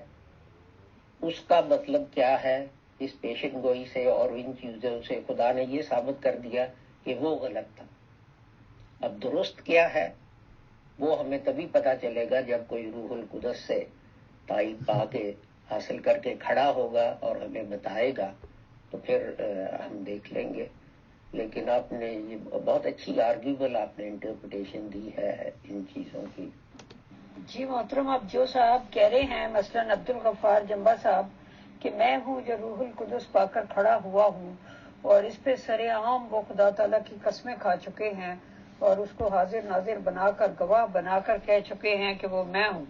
اس کا مطلب کیا ہے اس پیشن گوئی سے اور ان چیزوں سے، خدا نے یہ ثابت کر دیا کہ وہ غلط تھا۔ اب درست کیا ہے وہ ہمیں تبھی پتہ چلے گا جب کوئی روح القدس سے تائید پا کے حاصل کر کے کھڑا ہوگا اور ہمیں بتائے گا، تو پھر ہم دیکھ لیں گے۔ لیکن آپ نے یہ بہت اچھی آرگیوبل آپ نے انٹرپریٹیشن دی ہے ان چیزوں کی۔ جی محترم، آپ جو صاحب کہہ رہے ہیں، مثلاً عبد الغفار جمبا صاحب، کہ میں ہوں جو روح القدس پا کر کھڑا ہوا ہوں، اور اس پہ سر عام وہ خدا تعالیٰ کی قسمیں کھا چکے ہیں اور اس کو حاضر ناظر بنا کر، گواہ بنا کر کہہ چکے ہیں کہ وہ میں ہوں،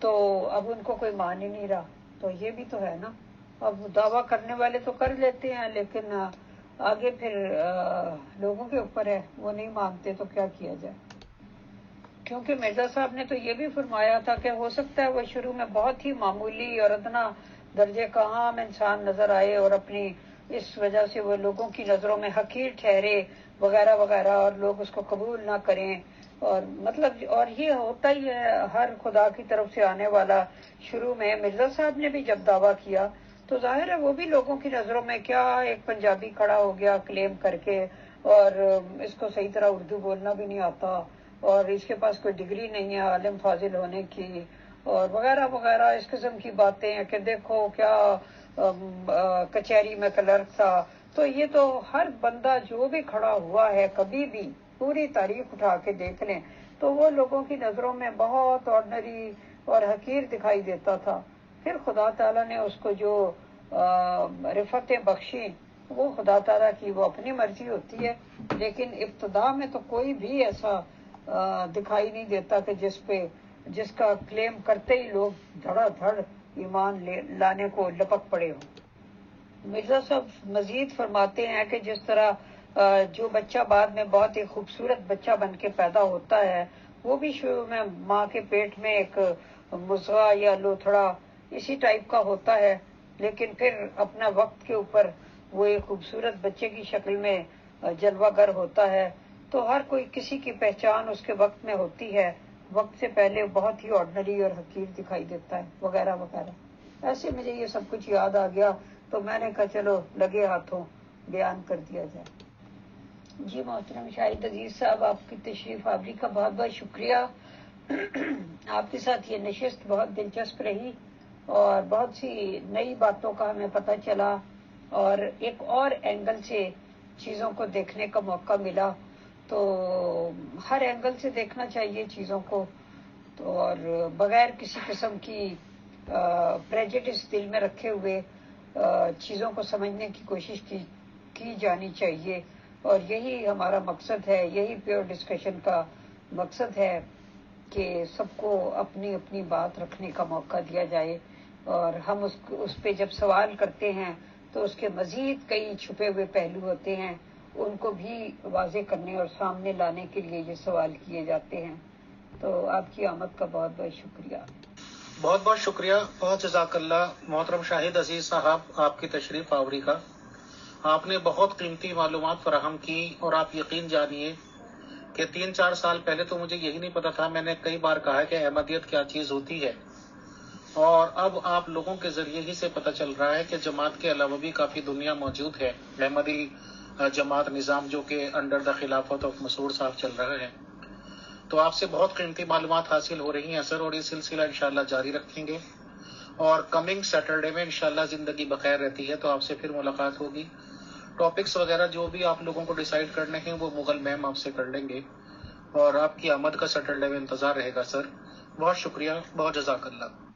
تو اب ان کو کوئی مان ہی نہیں رہا۔ تو یہ بھی تو ہے نا، اب دعویٰ کرنے والے تو کر لیتے ہیں، لیکن آگے پھر لوگوں کے اوپر ہے، وہ نہیں مانتے تو کیا کیا جائے۔ کیونکہ مرزا صاحب نے تو یہ بھی فرمایا تھا کہ ہو سکتا ہے وہ شروع میں بہت ہی معمولی اور ادنا درجے کا عام انسان نظر آئے، اور اپنی اس وجہ سے وہ لوگوں کی نظروں میں حقیر ٹھہرے وغیرہ وغیرہ، اور لوگ اس کو قبول نہ کریں، اور مطلب اور یہ ہوتا ہی ہے ہر خدا کی طرف سے آنے والا۔ شروع میں مرزا صاحب نے بھی جب دعویٰ کیا تو ظاہر ہے وہ بھی لوگوں کی نظروں میں کیا ایک پنجابی کھڑا ہو گیا کلیم کر کے، اور اس کو صحیح طرح اردو بولنا بھی نہیں آتا، اور اس کے پاس کوئی ڈگری نہیں ہے عالم فاضل ہونے کی، اور وغیرہ وغیرہ اس قسم کی باتیں ہیں کہ دیکھو کیا کچہری میں کلرک تھا۔ تو یہ تو ہر بندہ جو بھی کھڑا ہوا ہے کبھی بھی، پوری تاریخ اٹھا کے دیکھ لیں تو وہ لوگوں کی نظروں میں بہت آرڈنری اور حقیر دکھائی دیتا تھا۔ پھر خدا تعالیٰ نے اس کو جو رفتیں بخشی، وہ خدا تعالیٰ کی وہ اپنی مرضی ہوتی ہے، لیکن ابتدا میں تو کوئی بھی ایسا دکھائی نہیں دیتا کہ جس کا کلیم کرتے ہی لوگ دھڑا دھڑ ایمان لانے کو لپک پڑے ہوں۔ مرزا صاحب مزید فرماتے ہیں کہ جس طرح جو بچہ بعد میں بہت ہی خوبصورت بچہ بن کے پیدا ہوتا ہے، وہ بھی شروع میں ماں کے پیٹ میں ایک مزغہ یا لوتھڑا اسی ٹائپ کا ہوتا ہے، لیکن پھر اپنا وقت کے اوپر وہ ایک خوبصورت بچے کی شکل میں جلوہ گر ہوتا ہے۔ تو ہر کوئی کسی کی پہچان اس کے وقت میں ہوتی ہے، وقت سے پہلے بہت ہی آرڈنری اور حقیر دکھائی دیتا ہے وغیرہ وغیرہ۔ ایسے مجھے یہ سب کچھ یاد آ گیا تو میں نے کہا چلو لگے ہاتھوں بیان کر دیا جائے. جی محترم شاہد عزیز صاحب، آپ کی تشریف آوری کا بہت بہت شکریہ. آپ کے ساتھ یہ نشست بہت دلچسپ رہی اور بہت سی نئی باتوں کا ہمیں پتہ چلا اور ایک اور اینگل سے چیزوں کو دیکھنے کا موقع ملا. تو ہر اینگل سے دیکھنا چاہیے چیزوں کو، تو اور بغیر کسی قسم کی پریجڈس دل میں رکھے ہوئے چیزوں کو سمجھنے کی کوشش کی جانی چاہیے. اور یہی ہمارا مقصد ہے، یہی پیور ڈسکشن کا مقصد ہے کہ سب کو اپنی اپنی بات رکھنے کا موقع دیا جائے، اور ہم اس پہ جب سوال کرتے ہیں تو اس کے مزید کئی چھپے ہوئے پہلو ہوتے ہیں، ان کو بھی واضح کرنے اور سامنے لانے کے لیے یہ سوال کیے جاتے ہیں. تو آپ کی آمد کا بہت بہت شکریہ. بہت بہت شکریہ، بہت جزاک اللہ محترم شاہد عزیز صاحب آپ کی تشریف آوری کا. آپ نے بہت قیمتی معلومات فراہم کی، اور آپ یقین جانیے کہ 3-4 سال پہلے تو مجھے یہی نہیں پتا تھا. میں نے کئی بار کہا کہ احمدیت کیا چیز ہوتی ہے، اور اب آپ لوگوں کے ذریعے ہی سے پتہ چل رہا ہے کہ جماعت کے علاوہ بھی کافی دنیا موجود ہے. احمدی جماعت نظام جو کہ انڈر دا خلافت آف مسعود صاحب چل رہا ہے. تو آپ سے بہت قیمتی معلومات حاصل ہو رہی ہیں سر، اور یہ سلسلہ انشاءاللہ جاری رکھیں گے. اور کمنگ سیٹرڈے میں انشاءاللہ زندگی بخیر رہتی ہے تو آپ سے پھر ملاقات ہوگی. ٹاپکس وغیرہ جو بھی آپ لوگوں کو ڈیسائیڈ کرنے ہیں وہ مغل میم آپ سے کر لیں گے، اور آپ کی آمد کا سیٹرڈے میں انتظار رہے گا سر. بہت شکریہ، بہت جزاک اللہ.